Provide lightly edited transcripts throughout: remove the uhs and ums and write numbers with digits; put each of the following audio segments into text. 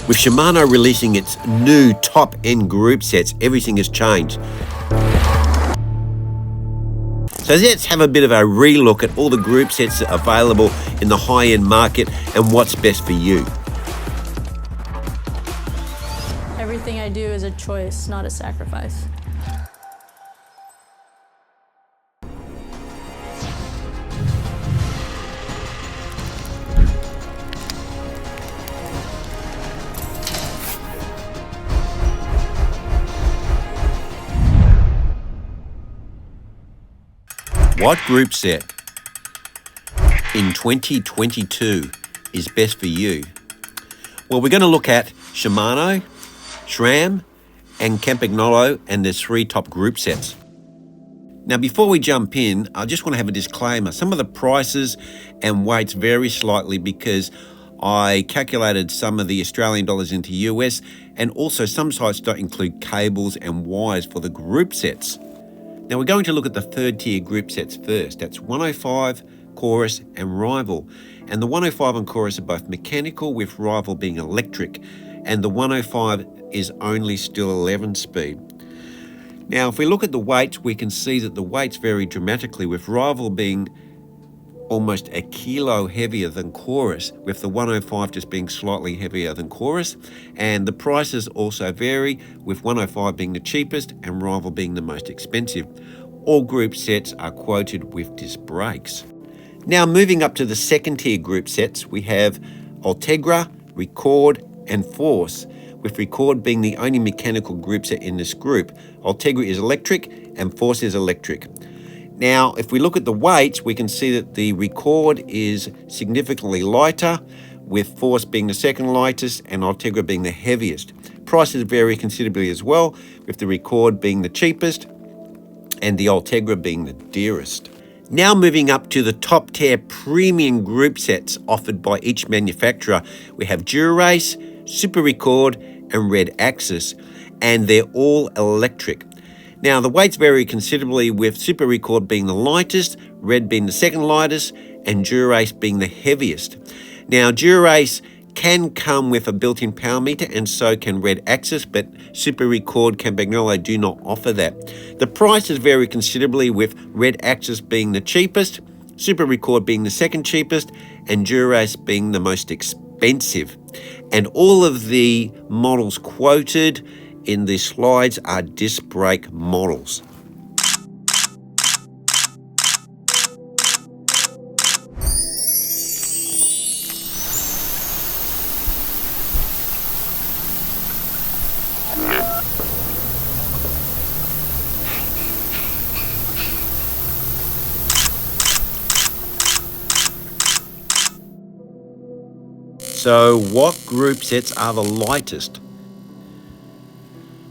With Shimano releasing its new top-end group sets, everything has changed. So let's have a bit of a relook at all the group sets that are available in the high-end market and what's best for you. Everything I do is a choice, not a sacrifice. What group set in 2022 is best for you? Well, we're going to look at Shimano, SRAM, and Campagnolo, and there's 3 top group sets. Now, before we jump in, I just want to have a disclaimer. Some of the prices and weights vary slightly because I calculated some of the Australian dollars into US, and also some sites don't include cables and wires for the group sets. Now we're going to look at the 3rd tier group sets first. That's 105, Chorus and Rival. And the 105 and Chorus are both mechanical, with Rival being electric. And the 105 is only still 11 speed. Now if we look at the weights, we can see that the weights vary dramatically, with Rival being almost a kilo heavier than Chorus, with the 105 just being slightly heavier than Chorus. And the prices also vary, with 105 being the cheapest and Rival being the most expensive. All group sets are quoted with disc brakes. Now moving up to the 2nd tier group sets, we have Ultegra, Record and Force, with Record being the only mechanical group set in this group. Ultegra is electric and Force is electric. Now, if we look at the weights, we can see that the Record is significantly lighter, with Force being the 2nd lightest and Ultegra being the heaviest. Prices vary considerably as well, with the Record being the cheapest and the Ultegra being the dearest. Now moving up to the top tier premium group sets offered by each manufacturer, we have Dura-ace, Super Record and Red Axis, and they're all electric. Now the weights vary considerably, with Super Record being the lightest, Red being the 2nd lightest, and Dura-ace being the heaviest. Now Dura-ace can come with a built-in power meter, and so can Red Axis, but Super Record, Campagnolo do not offer that. The prices vary considerably, with Red Axis being the cheapest, Super Record being the 2nd cheapest, and Dura-ace being the most expensive. And all of the models quoted in the slides are disc brake models. So what group sets are the lightest?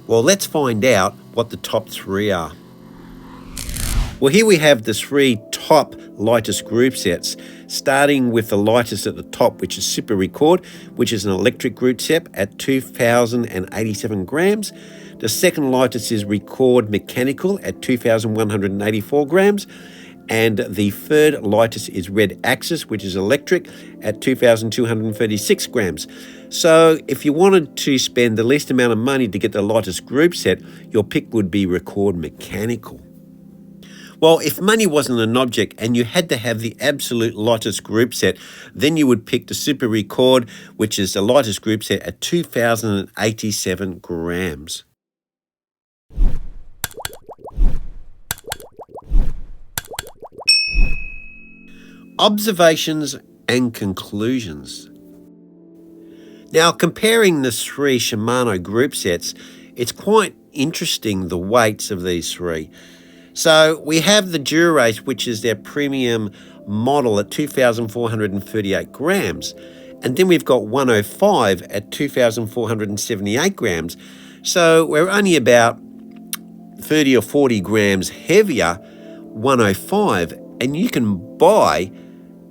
Well, let's find out what the top 3 are. Well, here we have the 3 top lightest group sets, starting with the lightest at the top, which is Super Record, which is an electric group set at 2,087 grams. The 2nd lightest is Record Mechanical at 2,184 grams. And the 3rd lightest is Red Axis, which is electric, at 2,236 grams. So if you wanted to spend the least amount of money to get the lightest group set, your pick would be Record Mechanical. Well, if money wasn't an object and you had to have the absolute lightest group set, then you would pick the Super Record, which is the lightest group set at 2,087 grams. Observations and conclusions. Now, comparing the 3 Shimano group sets, it's quite interesting, the weights of these 3. So we have the Dura-ace, which is their premium model, at 2,438 grams. And then we've got 105 at 2,478 grams. So we're only about 30 or 40 grams heavier, 105, and you can buy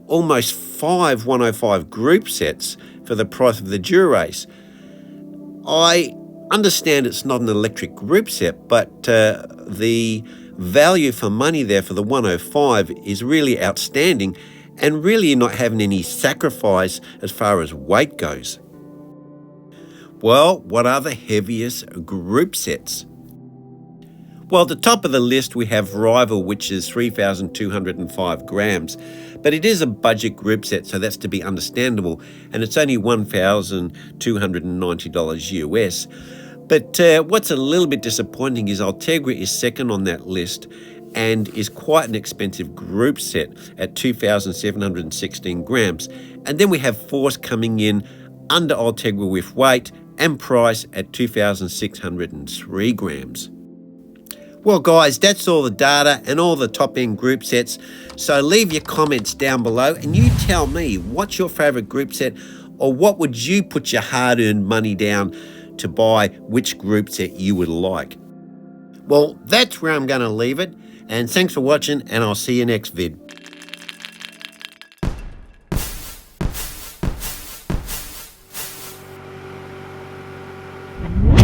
almost 5 105 group sets for the price of the Dura-ace. I understand it's not an electric group set, but the value for money there for the 105 is really outstanding, and really not having any sacrifice as far as weight goes. Well, what are the heaviest group sets? Well, at the top of the list we have Rival, which is 3,205 grams, but it is a budget group set, so that's to be understandable, and it's only $1,290 US. But what's a little bit disappointing is Ultegra is second on that list and is quite an expensive group set at 2,716 grams. And then we have Force coming in under Ultegra with weight and price at 2,603 grams. Well guys, that's all the data and all the top end group sets. So leave your comments down below and you tell me what's your favorite group set, or what would you put your hard earned money down to buy, which group set you would like. Well, that's where I'm going to leave it, and thanks for watching, and I'll see you next vid. Mm-hmm.